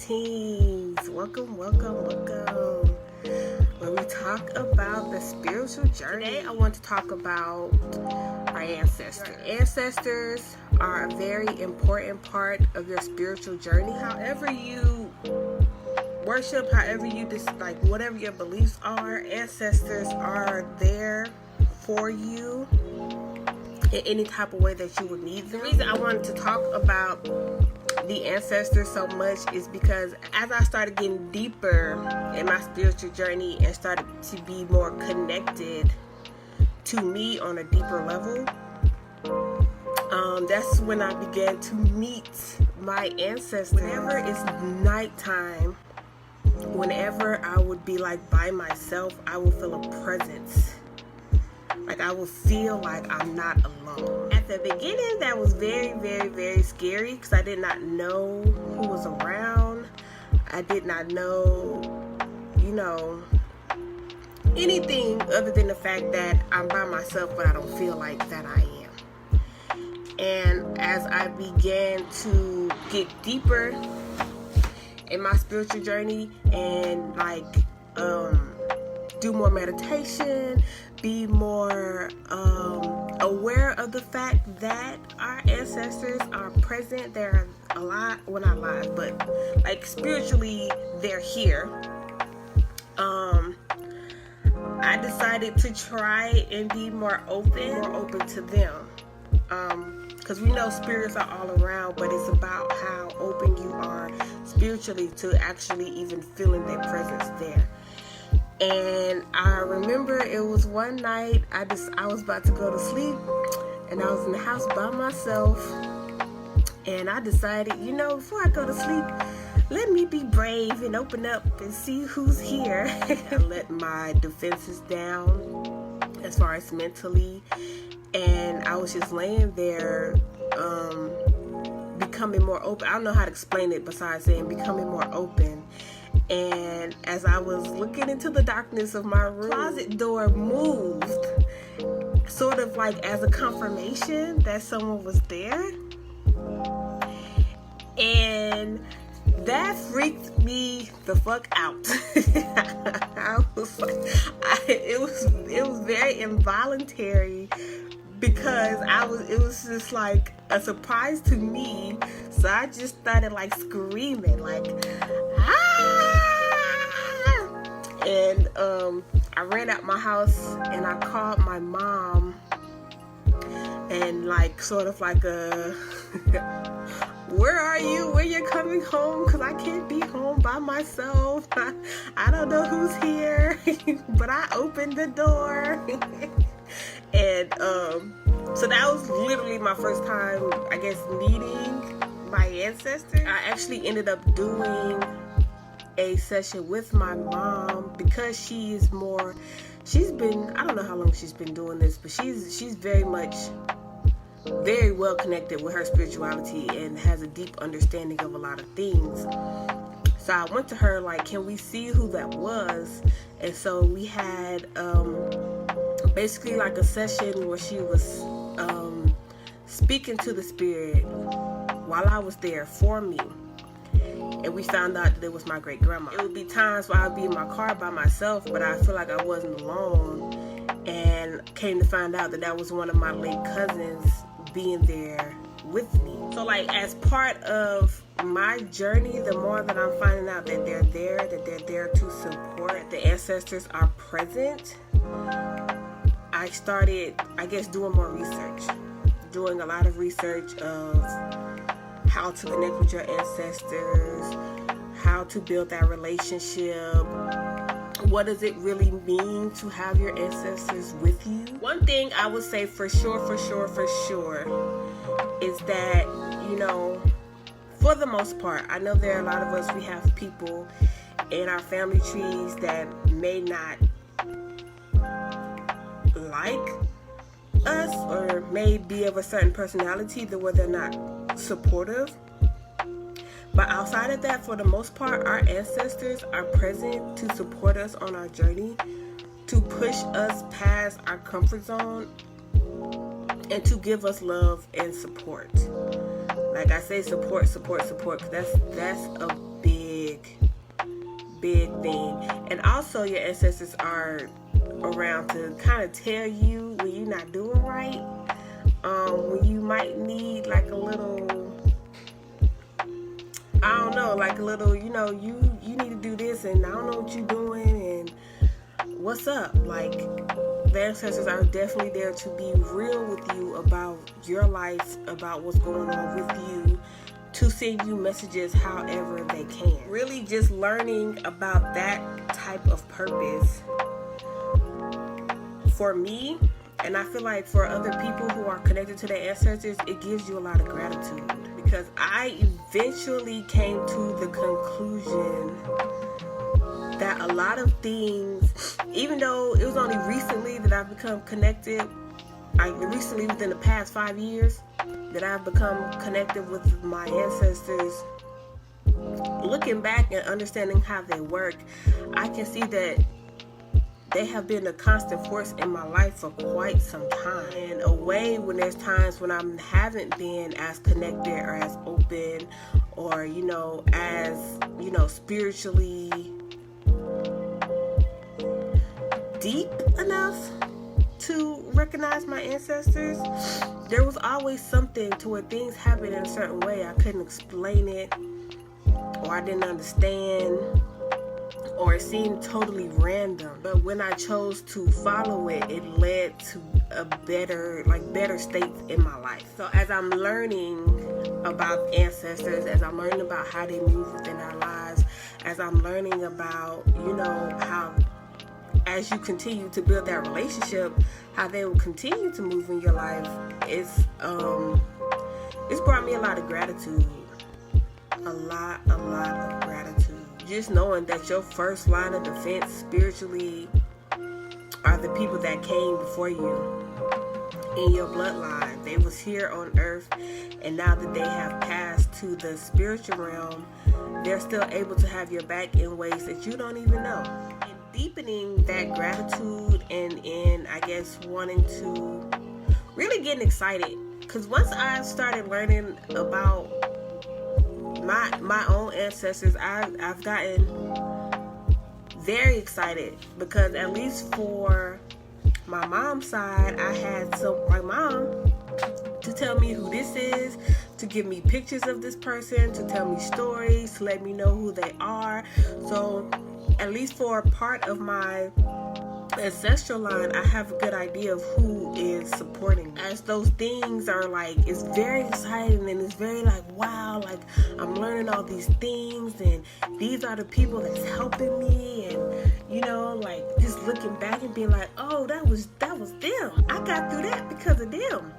Tings. Welcome. When we talk about the spiritual journey, today I want to talk about our ancestors. Ancestors are a very important part of your spiritual journey. However you worship, however you like, whatever your beliefs are, ancestors are there for you in any type of way that you would need them. The reason I wanted to talk about the ancestors so much is because as I started getting deeper in my spiritual journey and started to be more connected to me on a deeper level, that's when I began to meet my ancestors. Whenever it's nighttime, whenever I would be like by myself, I would feel a presence. Like I would feel like I'm not alone. At the beginning, that was very, very, very scary because I did not know who was around. I did not know, anything other than the fact that I'm by myself, but I don't feel like that I am. And as I began to get deeper in my spiritual journey and do more meditation, be more aware of the fact that our ancestors are present. They're alive, well, not alive, but like spiritually they're here. I decided to try and be more open to them, because we know spirits are all around, but it's about how open you are spiritually to actually even feeling their presence there. And I remember it was one night I was about to go to sleep and I was in the house by myself, and I decided, before I go to sleep, let me be brave and open up and see who's here. I let my defenses down as far as mentally, and I was just laying there becoming more open. I don't know how to explain it besides saying becoming more open. And as I was looking into the darkness of my room, closet door moved, sort of like as a confirmation that someone was there. And that freaked me the fuck out. I was like, it was very involuntary because it was just like a surprise to me. So I just started like screaming, like, ah! And I ran out my house and I called my mom, and like sort of like a where are you? When you're coming home? Because I can't be home by myself. I don't know who's here. But I opened the door. And so that was literally my first time, I guess, meeting my ancestors. I actually ended up doing a session with my mom because she's been, I don't know how long she's been doing this, but she's very well connected with her spirituality and has a deep understanding of a lot of things. So I went to her like, can we see who that was? And so we had basically like a session where she was speaking to the spirit while I was there for me. And we found out that it was my great grandma. It would be times where I'd be in my car by myself, but I feel like I wasn't alone, and came to find out that that was one of my late cousins being there with me. So like as part of my journey, the more that I'm finding out that they're there to support, the ancestors are present, I started, I guess, doing more research, doing a lot of research of how to connect with your ancestors, how to build that relationship. What does it really mean to have your ancestors with you? One thing I would say for sure is that, for the most part, I know there are a lot of us, we have people in our family trees that may not like us or may be of a certain personality that where they're not supportive. But outside of that, for the most part, our ancestors are present to support us on our journey, to push us past our comfort zone, and to give us love and support. Like I say, support, because that's a big big thing. And also your ancestors are around to kind of tell you when you're not doing right, when you might need like a little, I don't know, like a little, you know, you need to do this and I don't know what you're doing and what's up. Like, the ancestors are definitely there to be real with you about your life, about what's going on with you, to send you messages however they can. Really just learning about that type of purpose for me, and I feel like for other people who are connected to their ancestors, it gives you a lot of gratitude, because I eventually came to the conclusion that a lot of things, even though it was only recently that I've become connected, like recently within the past 5 years, that I've become connected with my ancestors, looking back and understanding how they work, I can see that they have been a constant force in my life for quite some time. In a way, when there's times when I haven't been as connected or as open or, you know, as, you know, spiritually deep enough to recognize my ancestors, there was always something to where things happened in a certain way. I couldn't explain it, or I didn't understand, or it seemed totally random. But when I chose to follow it, it led to a better states in my life. So as I'm learning about ancestors, as I'm learning about how they move within our lives, as I'm learning about, you know, how as you continue to build that relationship, how they will continue to move in your life, it's brought me a lot of gratitude. A lot of gratitude. Just knowing that your first line of defense spiritually are the people that came before you in your bloodline. They was here on earth, and now that they have passed to the spiritual realm, they're still able to have your back in ways that you don't even know. Deepening that gratitude and I guess wanting to really getting excited, because once I started learning about my own ancestors, I've gotten very excited, because at least for my mom's side, I had my mom to tell me who this is, to give me pictures of this person, to tell me stories, to let me know who they are. So at least for a part of my ancestral line, I have a good idea of who is supporting me. As those things are like, it's very exciting and it's very like, wow, like I'm learning all these things and these are the people that's helping me, and you know, like just looking back and being like, oh, that was them. I got through that because of them.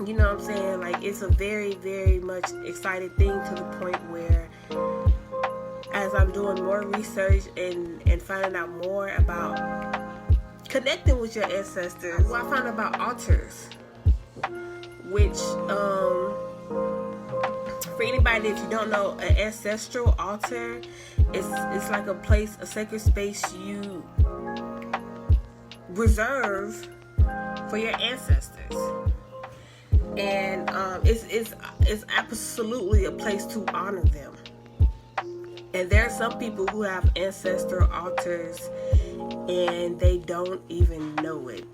You know what I'm saying? Like, it's a very, very much exciting thing, to the point where as I'm doing more research and finding out more about connecting with your ancestors, well, I found about altars, which for anybody that you don't know, an ancestral altar it's like a place, a sacred space you reserve for your ancestors. And it's absolutely a place to honor them. And there are some people who have ancestral altars and they don't even know it.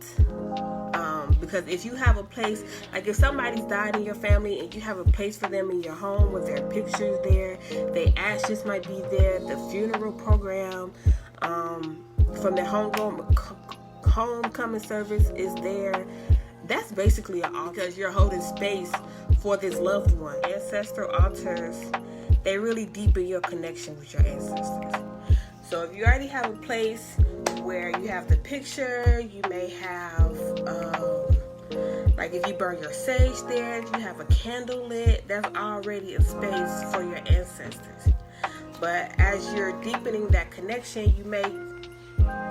Because if you have a place, like if somebody's died in your family and you have a place for them in your home with their pictures there, their ashes might be there, the funeral program from their homecoming service is there. That's basically an altar, because you're holding space for this loved one. Ancestral altars, they really deepen your connection with your ancestors. So if you already have a place where you have the picture, you may have, like if you burn your sage there, you have a candle lit, that's already a space for your ancestors. But as you're deepening that connection, you may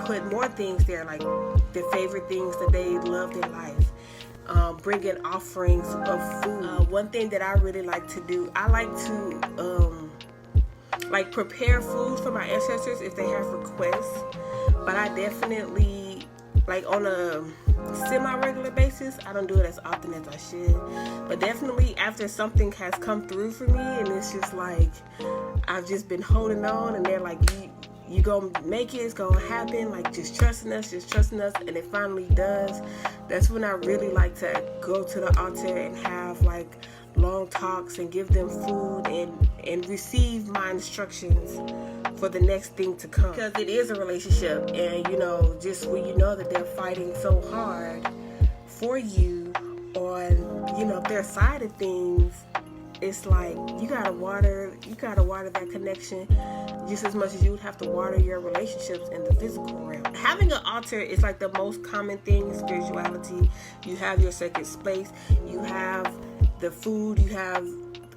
put more things there, like the favorite things that they loved in life. Bring in offerings of food. One thing that I really like to do, I like to like prepare food for my ancestors if they have requests. But I definitely like on a semi-regular basis. I don't do it as often as I should, but definitely after something has come through for me and it's just like I've just been holding on, and they're like, you gonna make it, it's gonna happen, like just trusting us, and it finally does. That's when I really like to go to the altar and have like long talks and give them food and receive my instructions for the next thing to come, because it is a relationship. And you know, just when you know that they're fighting so hard for you on, you know, their side of things, it's like you gotta water that connection just as much as you would have to water your relationships in the physical realm. Having an altar is like the most common thing in spirituality. You have your sacred space, you have the food, you have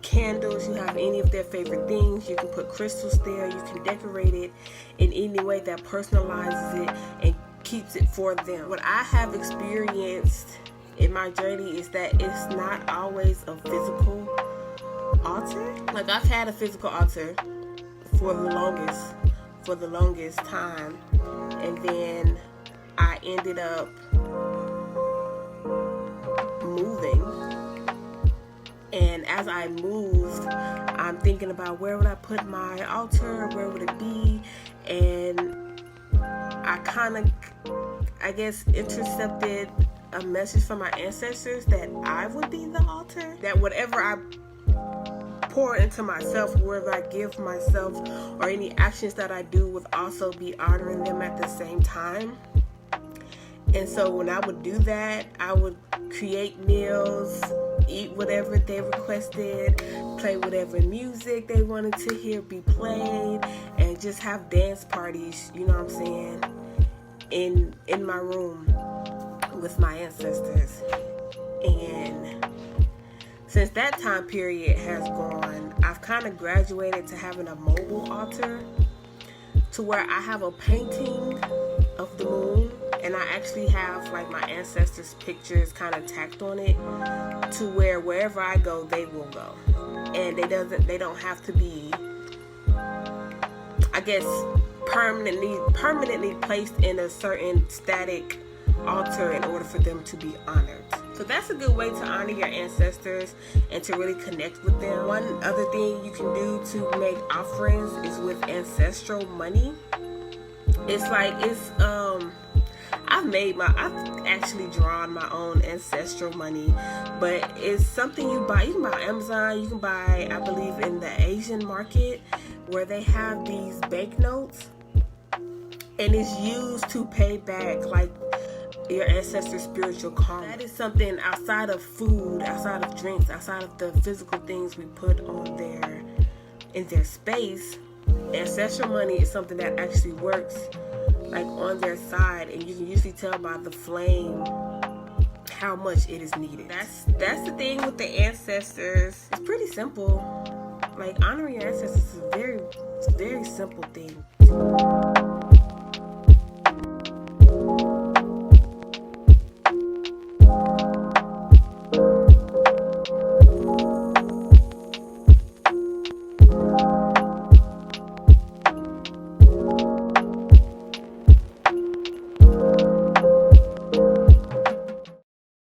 candles, you have any of their favorite things. You can put crystals there, you can decorate it in any way that personalizes it and keeps it for them. What I have experienced in my journey is that it's not always a physical altar. Like I've had a physical altar for the longest time, and then I ended up moving. And as I moved, I'm thinking about where would I put my altar, where would it be, and I kind of, I guess, intercepted a message from my ancestors that I would be the altar, that whatever I pour into myself, whatever I give myself, or any actions that I do would also be honoring them at the same time. And so when I would do that, I would create meals, eat whatever they requested, play whatever music they wanted to hear be played, and just have dance parties, you know what I'm saying, in my room with my ancestors. And since that time period has gone, I've kind of graduated to having a mobile altar, to where I have a painting of the moon, and I actually have like my ancestors' pictures kind of tacked on it, to where wherever I go, they will go, and they don't have to be, I guess, permanently placed in a certain static altar in order for them to be honored. So that's a good way to honor your ancestors and to really connect with them. One other thing you can do to make offerings is with ancestral money. It's like, I've actually drawn my own ancestral money, but it's something you buy. You can buy on Amazon, you can buy, I believe, in the Asian market, where they have these banknotes, and it's used to pay back like your ancestors' spiritual karma. That is something outside of food, outside of drinks, outside of the physical things we put on in their space. Ancestral money is something that actually works like on their side, and you can usually tell by the flame how much it is needed. That's the thing with the ancestors. It's pretty simple. Like honoring your ancestors is a very, very simple thing.